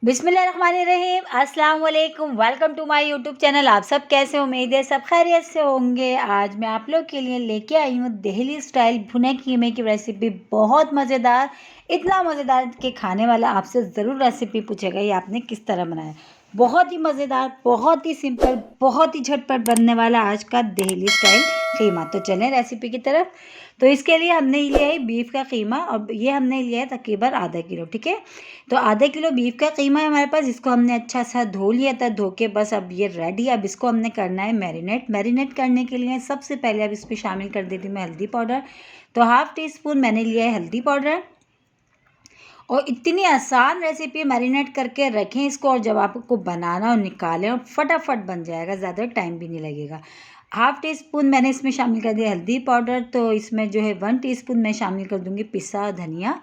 बिस्मिल्लाहिर्रहमानिर्रहीम, अस्सलाम वालेकुम। Welcome to my YouTube channel. आप सब कैसे हो? उम्मीद है सब खैरियत से होंगे। आज मैं आप लोग के लिए लेके आई हूँ दिल्ली स्टाइल भुने कीमे की रेसिपी। बहुत मज़ेदार, इतना मज़ेदार कि खाने वाला आपसे ज़रूर रेसिपी पूछेगा ये आपने किस तरह बनाया। बहुत ही मज़ेदार, बहुत ही सिंपल, बहुत ही झटपट बनने वाला आज का दिल्ली स्टाइल कीमा। तो चलें रेसिपी की तरफ। तो इसके लिए हमने लिया है बीफ का कीमा और ये हमने लिया है तकरीबन आधा किलो। ठीक है, तो आधा किलो बीफ का कीमा है हमारे पास। इसको हमने अच्छा सा धो लिया था, धो के बस अब ये रेडी। अब इसको हमने करना है मैरिनेट करने के लिए सबसे पहले अब इसमें शामिल कर देती हूँ मैं हल्दी पाउडर। तो हाफ़ टी स्पून मैंने लिया है हल्दी पाउडर। और इतनी आसान रेसिपी, मैरिनेट करके रखें इसको और जब आपको बनाना और निकालें और फटाफट बन जाएगा, ज़्यादा टाइम भी नहीं लगेगा। हाफ़ टी स्पून मैंने इसमें शामिल कर दिया हल्दी पाउडर। तो इसमें जो है 1 टीस्पून मैं शामिल कर दूंगी पिसा धनिया,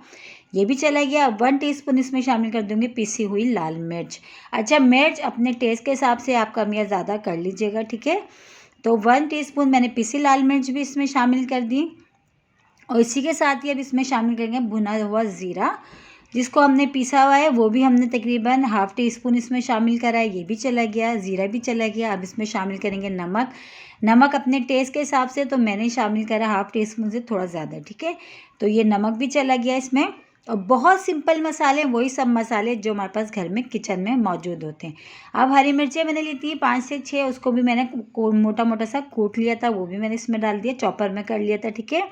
ये भी चला गया। 1 टीस्पून इसमें शामिल कर दूंगी पिसी हुई लाल मिर्च। अच्छा, मिर्च अपने टेस्ट के हिसाब से आप कम या ज़्यादा कर लीजिएगा। ठीक है, तो 1 टीस्पून मैंने पिसी लाल मिर्च भी इसमें शामिल कर दी। और इसी के साथ ही अब इसमें शामिल करेंगे भुना हुआ ज़ीरा, जिसको हमने पीसा हुआ है, वो भी हमने तकरीबन हाफ़ टी स्पून इसमें शामिल करा है, ये भी चला गया, ज़ीरा भी चला गया। अब इसमें शामिल करेंगे नमक। नमक अपने टेस्ट के हिसाब से, तो मैंने शामिल करा हाफ़ टी स्पून से थोड़ा ज़्यादा। ठीक है, तो ये नमक भी चला गया इसमें। और बहुत सिंपल मसाले, वही सब मसाले जो हमारे पास घर में किचन में मौजूद होते हैं। अब हरी मिर्चें मैंने ली थी 5 से 6, उसको भी मैंने मोटा मोटा सा कूट लिया था, वो भी मैंने इसमें डाल दिया, चॉपर में कर लिया था। ठीक है,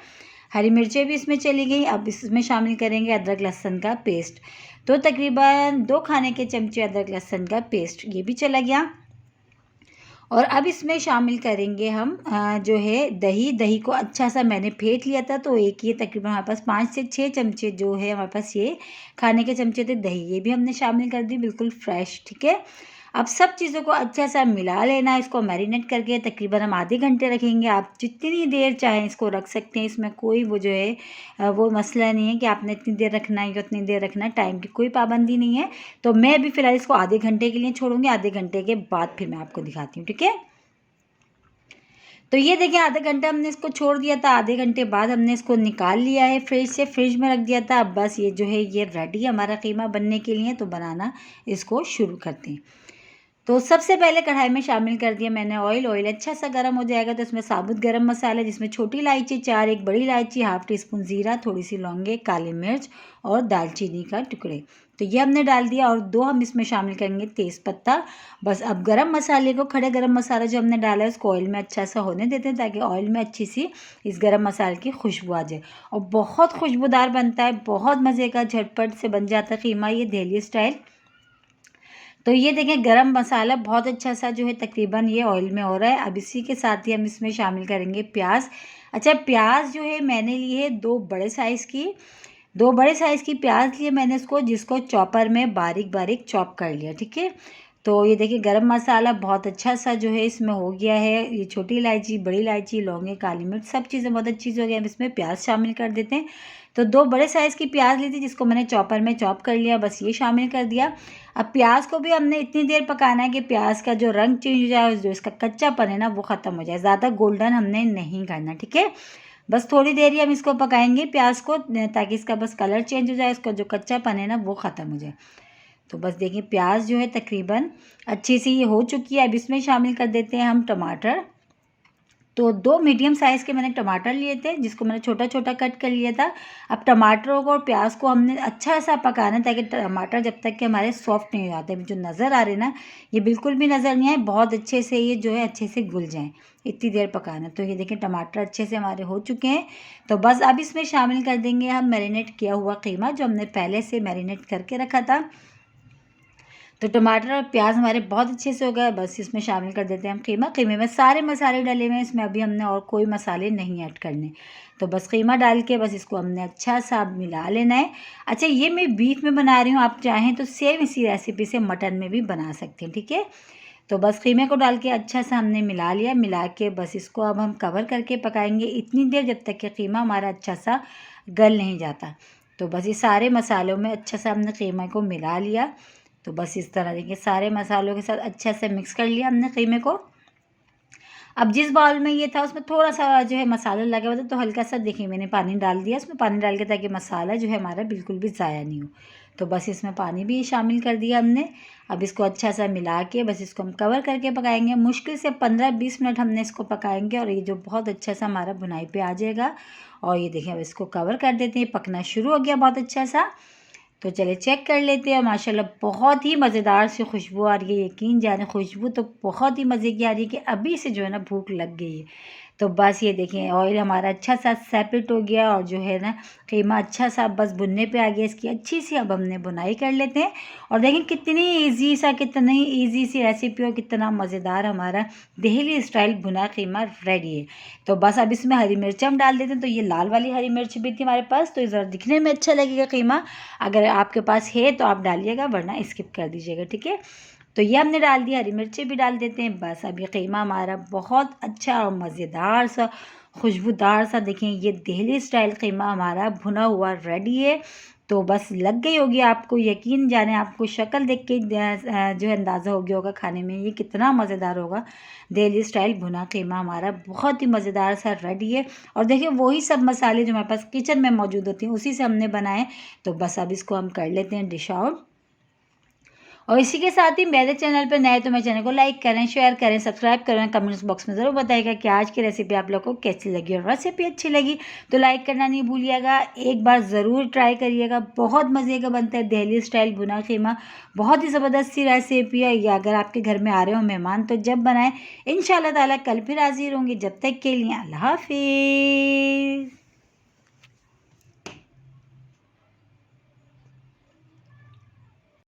हरी मिर्चें भी इसमें चली गई। अब इसमें शामिल करेंगे अदरक लहसुन का पेस्ट। तो तकरीबन 2 खाने के चमचे अदरक लहसुन का पेस्ट, ये भी चला गया। और अब इसमें शामिल करेंगे हम जो है दही। दही को अच्छा सा मैंने फेंट लिया था, तो एक ये तकरीबन हमारे पास 5 से 6 चमचे जो है हमारे पास ये खाने के चमचे थे दही, ये भी हमने शामिल कर दी, बिल्कुल फ्रेश। ठीक है, अब सब चीज़ों को अच्छा सा मिला लेना है। इसको मैरिनेट करके तकरीबन हम आधे घंटे रखेंगे। आप जितनी देर चाहें इसको रख सकते हैं, इसमें कोई वो जो है वो मसला नहीं है कि आपने इतनी देर रखना है या उतनी देर रखना है, टाइम की कोई पाबंदी नहीं है। तो मैं भी फ़िलहाल इसको आधे घंटे के लिए छोड़ूंगी, आधे घंटे के बाद फिर मैं आपको दिखाती हूँ। ठीक है, तो ये देखिए आधा घंटा हमने इसको छोड़ दिया था, आधे घंटे बाद हमने इसको निकाल लिया है फ्रिज से, फ्रिज में रख दिया था। अब बस ये जो है ये रेडी है हमारा कीमा बनने के लिए। तो बनाना इसको शुरू करते हैं। तो सबसे पहले कढ़ाई में शामिल कर दिया मैंने ऑयल। ऑयल अच्छा सा गर्म हो जाएगा तो इसमें साबुत गरम मसाला, जिसमें छोटी इलायची 4, एक बड़ी इलायची, हाफ़ टी स्पून ज़ीरा, थोड़ी सी लौंगे, काली मिर्च और दालचीनी का टुकड़े, तो ये हमने डाल दिया। और 2 हम इसमें शामिल करेंगे तेज़पत्ता। बस अब गरम मसाले को, खड़े गरम मसाला जो हमने डाला है उसको ऑयल में अच्छा सा होने देते हैं, ताकि ऑयल में अच्छी सी इस गरम मसाले की खुशबू आ जाए। और बहुत खुशबूदार बनता है, बहुत मज़े का, झटपट से बन जाता है कीमा ये दिल्ली स्टाइल। तो ये देखें गरम मसाला बहुत अच्छा सा जो है तकरीबन ये ऑयल में हो रहा है। अब इसी के साथ ही हम इसमें शामिल करेंगे प्याज। अच्छा, प्याज जो है मैंने ली है 2 बड़े साइज़ की, 2 बड़े साइज़ की प्याज लिए मैंने इसको, जिसको चॉपर में बारीक बारीक चॉप कर लिया। ठीक है, तो ये देखिए गरम मसाला बहुत अच्छा सा जो है इसमें हो गया है। ये छोटी इलायची, बड़ी इलायची, लौंगे, काली मिर्च, सब चीज़ें बहुत अच्छी से हो गई। हम इसमें प्याज शामिल कर देते हैं। तो 2 बड़े साइज़ की प्याज ली थी, जिसको मैंने चॉपर में चॉप कर लिया, बस ये शामिल कर दिया। अब प्याज को भी हमने इतनी देर पकाना है कि प्याज का जो रंग चेंज हो जाए, जो इसका कच्चापन है ना वो ख़त्म हो जाए, ज़्यादा गोल्डन हमने नहीं करना। ठीक है, बस थोड़ी देर ही हम इसको पकाएंगे प्याज को, ताकि इसका बस कलर चेंज हो जाए, इसका जो कच्चापन है ना वो ख़त्म हो जाए। तो बस देखिए प्याज जो है तकरीबन अच्छी सी ये हो चुकी है। अब इसमें शामिल कर देते हैं हम टमाटर। तो 2 मीडियम साइज़ के मैंने टमाटर लिए थे, जिसको मैंने छोटा छोटा कट कर लिया था। अब टमाटरों को और प्याज को हमने अच्छा सा पकाना है, ताकि टमाटर जब तक कि हमारे सॉफ्ट नहीं हो जाते, जो नज़र आ रहे ना ये बिल्कुल भी नज़र नहीं आए, बहुत अच्छे से ये जो है अच्छे से घुल जाएँ, इतनी देर पकाना। तो ये देखिए टमाटर अच्छे से हमारे हो चुके हैं। तो बस अब इसमें शामिल कर देंगे हम मैरिनेट किया हुआ कीमा, जो हमने पहले से मैरिनेट करके रखा था। तो टमाटर और प्याज हमारे बहुत अच्छे से हो गए। बस इसमें शामिल कर देते हैं हम कीमा। कीमे में सारे मसाले डले हुए हैं, इसमें अभी हमने और कोई मसाले नहीं ऐड करने। तो बस कीमा डाल के बस इसको हमने अच्छा सा मिला लेना है। अच्छा, ये मैं बीफ में बना रही हूँ, आप चाहें तो सेम इसी रेसिपी से मटन में भी बना सकते हैं। ठीक है, तो बस कीमे को डाल के अच्छा सा हमने मिला लिया। मिला के बस इसको अब हम कवर करके पकाएंगे इतनी देर, जब तक कि कीमा हमारा अच्छा सा गल नहीं जाता। तो बस ये सारे मसालों में अच्छा सा हमने कीमा को मिला लिया। तो बस इस तरह देखिए सारे मसालों के साथ अच्छा से मिक्स कर लिया हमने कीमे को। अब जिस बाउल में ये था उसमें थोड़ा सा जो है मसाला लगा हुआ था, तो हल्का सा देखिए मैंने पानी डाल दिया उसमें, पानी डाल के, ताकि मसाला जो है हमारा बिल्कुल भी ज़ाया नहीं हो। तो बस इसमें पानी भी शामिल कर दिया हमने। अब इसको अच्छा सा मिला के बस इसको हम कवर करके पकाएंगे। मुश्किल से 15-20 मिनट हमने इसको पकाएंगे और ये जो बहुत अच्छा सा हमारा भुनाई पे आ जाएगा। और ये देखिए अब इसको कवर कर देते हैं, पकना शुरू हो गया बहुत अच्छा सा। तो चलिए चेक कर लेते हैं। माशाल्लाह बहुत ही मज़ेदार सी खुशबू आ रही है, यकीन जाने खुशबू तो बहुत ही मज़े की आ रही है कि अभी से जो है ना भूख लग गई है। तो बस ये देखें ऑयल हमारा अच्छा सा सेपरेट हो गया और जो है ना कीमा अच्छा सा बस भुनने पे आ गया इसकी अच्छी सी। अब हमने बुनाई कर लेते हैं और देखें कितनी ईजी सी रेसिपी और कितना मज़ेदार हमारा दिल्ली स्टाइल भुना कीमा रेडी है। तो बस अब इसमें हरी मिर्च हम डाल देते हैं। तो ये लाल वाली हरी मिर्च भी थी हमारे पास, तो ज़रा दिखने में अच्छा लगेगा कीमा। अगर आपके पास है तो आप डालिएगा, वरना स्किप कर दीजिएगा, ठीक है। तो ये हमने डाल दिया, हरी मिर्ची भी डाल देते हैं। बस अब ये कीमा हमारा बहुत अच्छा और मज़ेदार सा खुशबूदार सा देखें ये दिल्ली स्टाइल कीमा हमारा भुना हुआ रेडी है। तो बस लग गई होगी आपको, यकीन जाने आपको शक्ल देख के जो है अंदाज़ा हो गया होगा खाने में ये कितना मज़ेदार होगा। दिल्ली स्टाइल भुना कीमा हमारा बहुत ही मज़ेदार सा रेडी है। और देखिए वही सब मसाले जो हमारे पास किचन में मौजूद होती हैं उसी से हमने बनाए। तो बस अब इसको हम कर लेते हैं डिश आउट। और इसी के साथ ही मेरे चैनल पर नए तो मेरे चैनल को लाइक करें, शेयर करें, सब्सक्राइब करें। कमेंट्स बॉक्स में ज़रूर बताइएगा कि आज की रेसिपी आप लोगों को कैसी लगी। और रेसिपी अच्छी लगी तो लाइक करना नहीं भूलिएगा, एक बार ज़रूर ट्राई करिएगा। बहुत मज़े का बनता है दिल्ली स्टाइल भुना कीमा, बहुत ही ज़बरदस्त सी रेसिपी है। या अगर आपके घर में आ रहे हो मेहमान तो जब बनाएं। इंशाल्लाह ताला कल फिर हाजिर होंगे, जब तक के लिए अल्लाह हाफिज़।